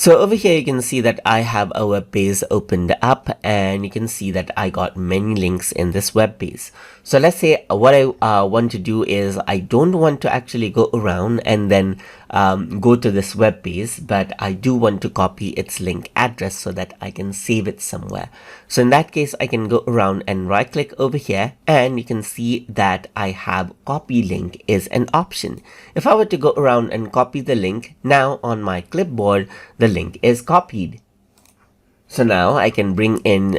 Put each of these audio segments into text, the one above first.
So over here you can see that I have a web page opened up, and you can see that I got many links in this web page. So let's say what I want to do is I don't want to actually go around and then go to this web page, but I do want to copy its link address so that I can save it somewhere. So in that case, I can go around and right click over here, and you can see that I have copy link is an option. If I were to go around and copy the link, now on my clipboard, the link is copied. So now I can bring in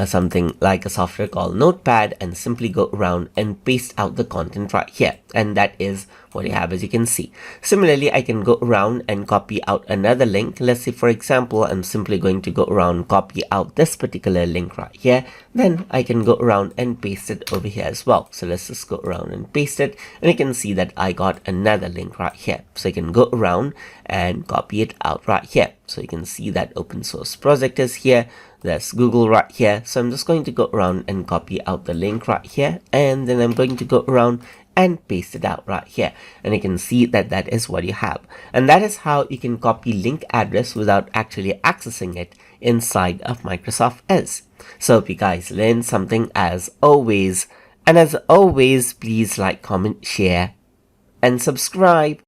something like a software called Notepad and simply go around and paste out the content right here. And that is what you have, as you can see. Similarly, I can go around and copy out another link. Let's say, for example, I'm simply going to go around and copy out this particular link right here. Then I can go around and paste it over here as well. So let's just go around and paste it. And you can see that I got another link right here. So I can go around and copy it out right here. So you can see that open source project is here. There's Google right here. So I'm just going to go around and copy out the link right here. And then I'm going to go around and paste it out right here. And you can see that that is what you have. And that is how you can copy link address without actually accessing it inside of Microsoft Edge. So hope you guys learned something as always. And as always, please like, comment, share, and subscribe.